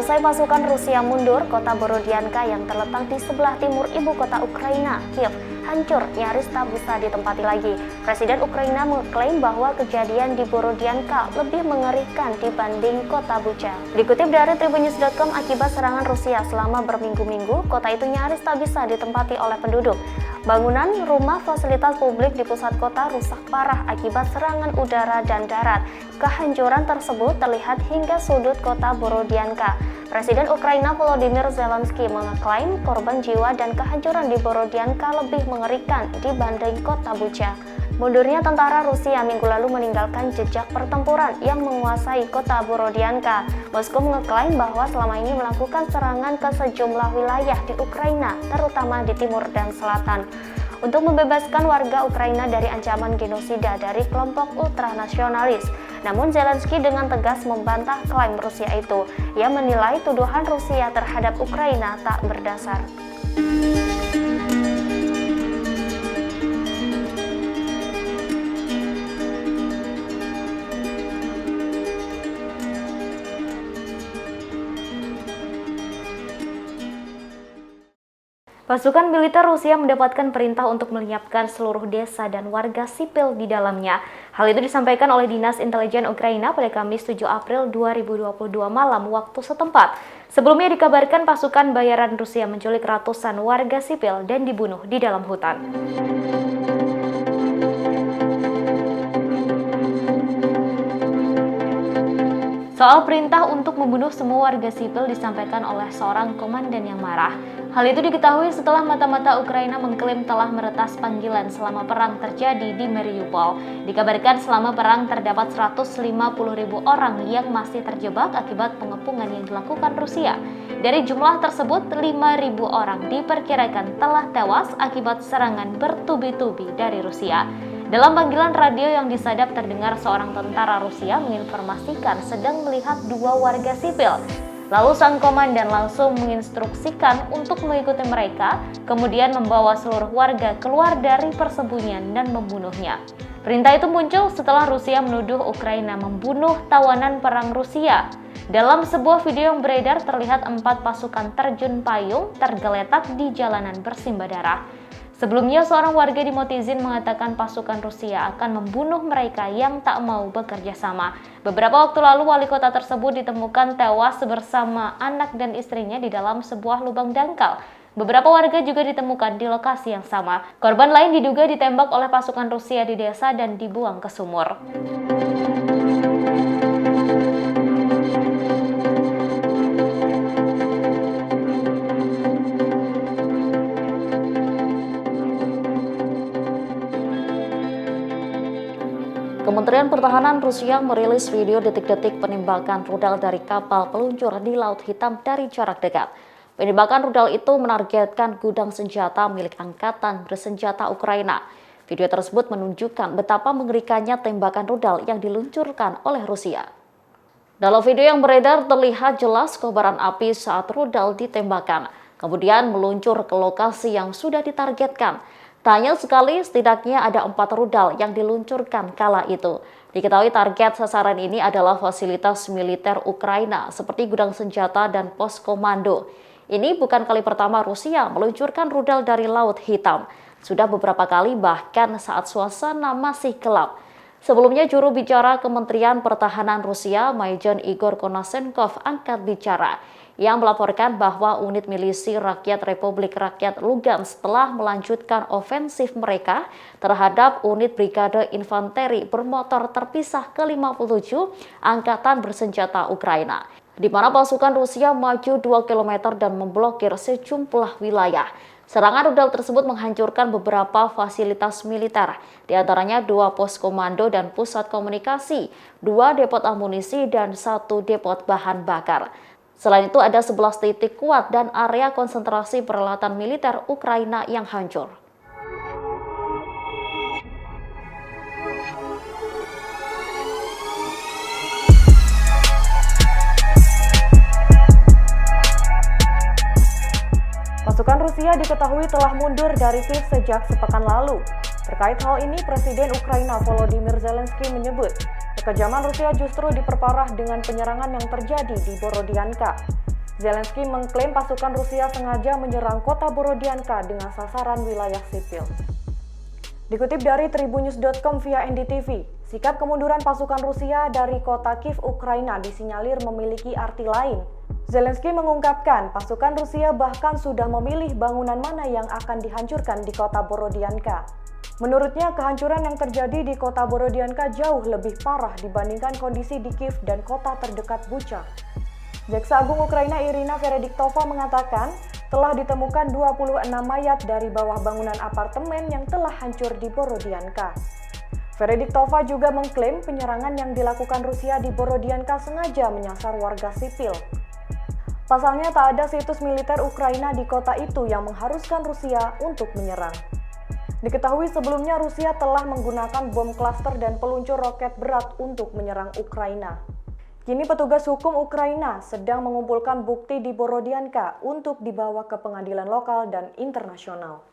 Usai pasukan Rusia mundur, kota Borodianka yang terletak di sebelah timur ibu kota Ukraina, Kiev, hancur nyaris tak bisa ditempati lagi. Presiden Ukraina mengklaim bahwa kejadian di Borodianka lebih mengerikan dibanding kota Bucha. Dikutip dari tribunnews.com, akibat serangan Rusia selama berminggu-minggu, kota itu nyaris tak bisa ditempati oleh penduduk. Bangunan, rumah, fasilitas publik di pusat kota rusak parah akibat serangan udara dan darat. Kehancuran tersebut terlihat hingga sudut kota Borodianka. Presiden Ukraina Volodymyr Zelensky mengeklaim korban jiwa dan kehancuran di Borodianka lebih mengerikan dibanding kota Bucha. Mundurnya tentara Rusia minggu lalu meninggalkan jejak pertempuran yang menguasai kota Borodianka. Moskow mengeklaim bahwa selama ini melakukan serangan ke sejumlah wilayah di Ukraina, terutama di timur dan selatan, untuk membebaskan warga Ukraina dari ancaman genosida dari kelompok ultranasionalis. Namun Zelensky dengan tegas membantah klaim Rusia itu. Ia menilai tuduhan Rusia terhadap Ukraina tak berdasar. Pasukan militer Rusia mendapatkan perintah untuk melenyapkan seluruh desa dan warga sipil di dalamnya. Hal itu disampaikan oleh Dinas Intelijen Ukraina pada Kamis 7 April 2022 malam waktu setempat. Sebelumnya dikabarkan pasukan bayaran Rusia menculik ratusan warga sipil dan dibunuh di dalam hutan. Soal perintah untuk membunuh semua warga sipil disampaikan oleh seorang komandan yang marah. Hal itu diketahui setelah mata-mata Ukraina mengklaim telah meretas panggilan selama perang terjadi di Mariupol. Dikabarkan selama perang terdapat 150.000 orang yang masih terjebak akibat pengepungan yang dilakukan Rusia. Dari jumlah tersebut, 5.000 orang diperkirakan telah tewas akibat serangan bertubi-tubi dari Rusia. Dalam panggilan radio yang disadap terdengar seorang tentara Rusia menginformasikan sedang melihat 2 warga sipil. Lalu sang komandan langsung menginstruksikan untuk mengikuti mereka, kemudian membawa seluruh warga keluar dari persembunyian dan membunuhnya. Perintah itu muncul setelah Rusia menuduh Ukraina membunuh tawanan perang Rusia. Dalam sebuah video yang beredar terlihat 4 pasukan terjun payung tergeletak di jalanan bersimbah darah. Sebelumnya, seorang warga di Motizin mengatakan pasukan Rusia akan membunuh mereka yang tak mau bekerja sama. Beberapa waktu lalu, wali kota tersebut ditemukan tewas bersama anak dan istrinya di dalam sebuah lubang dangkal. Beberapa warga juga ditemukan di lokasi yang sama. Korban lain diduga ditembak oleh pasukan Rusia di desa dan dibuang ke sumur. Kementerian Pertahanan Rusia merilis video detik-detik penembakan rudal dari kapal peluncur di Laut Hitam dari jarak dekat. Penembakan rudal itu menargetkan gudang senjata milik Angkatan Bersenjata Ukraina. Video tersebut menunjukkan betapa mengerikannya tembakan rudal yang diluncurkan oleh Rusia. Dalam video yang beredar terlihat jelas kobaran api saat rudal ditembakkan, kemudian meluncur ke lokasi yang sudah ditargetkan. Tak hanya sekali, setidaknya ada 4 rudal yang diluncurkan kala itu. Diketahui target sasaran ini adalah fasilitas militer Ukraina seperti gudang senjata dan pos komando. Ini bukan kali pertama Rusia meluncurkan rudal dari Laut Hitam. Sudah beberapa kali bahkan saat suasana masih gelap. Sebelumnya juru bicara Kementerian Pertahanan Rusia, Major Igor Konashenkov angkat bicara yang melaporkan bahwa unit milisi Rakyat Republik Rakyat Lugansk telah melanjutkan ofensif mereka terhadap unit Brigade Infanteri bermotor terpisah ke-57 Angkatan Bersenjata Ukraina, di mana pasukan Rusia maju 2 km dan memblokir sejumlah wilayah. Serangan rudal tersebut menghancurkan beberapa fasilitas militer, di antaranya 2 pos komando dan pusat komunikasi, 2 depot amunisi, dan 1 depot bahan bakar. Selain itu ada 11 titik kuat dan area konsentrasi peralatan militer Ukraina yang hancur. Pasukan Rusia diketahui telah mundur dari Kiev sejak sepekan lalu. Terkait hal ini, Presiden Ukraina Volodymyr Zelensky menyebut kekejaman Rusia justru diperparah dengan penyerangan yang terjadi di Borodianka. Zelensky mengklaim pasukan Rusia sengaja menyerang kota Borodianka dengan sasaran wilayah sipil. Dikutip dari tribunnews.com via NDTV, sikap kemunduran pasukan Rusia dari kota Kiev, Ukraina disinyalir memiliki arti lain. Zelensky mengungkapkan pasukan Rusia bahkan sudah memilih bangunan mana yang akan dihancurkan di kota Borodianka. Menurutnya, kehancuran yang terjadi di kota Borodianka jauh lebih parah dibandingkan kondisi di Kiev dan kota terdekat Bucha. Jaksa Agung Ukraina Irina Verediktova mengatakan telah ditemukan 26 mayat dari bawah bangunan apartemen yang telah hancur di Borodianka. Verediktova juga mengklaim penyerangan yang dilakukan Rusia di Borodianka sengaja menyasar warga sipil. Pasalnya tak ada situs militer Ukraina di kota itu yang mengharuskan Rusia untuk menyerang. Diketahui sebelumnya Rusia telah menggunakan bom klaster dan peluncur roket berat untuk menyerang Ukraina. Kini petugas hukum Ukraina sedang mengumpulkan bukti di Borodianka untuk dibawa ke pengadilan lokal dan internasional.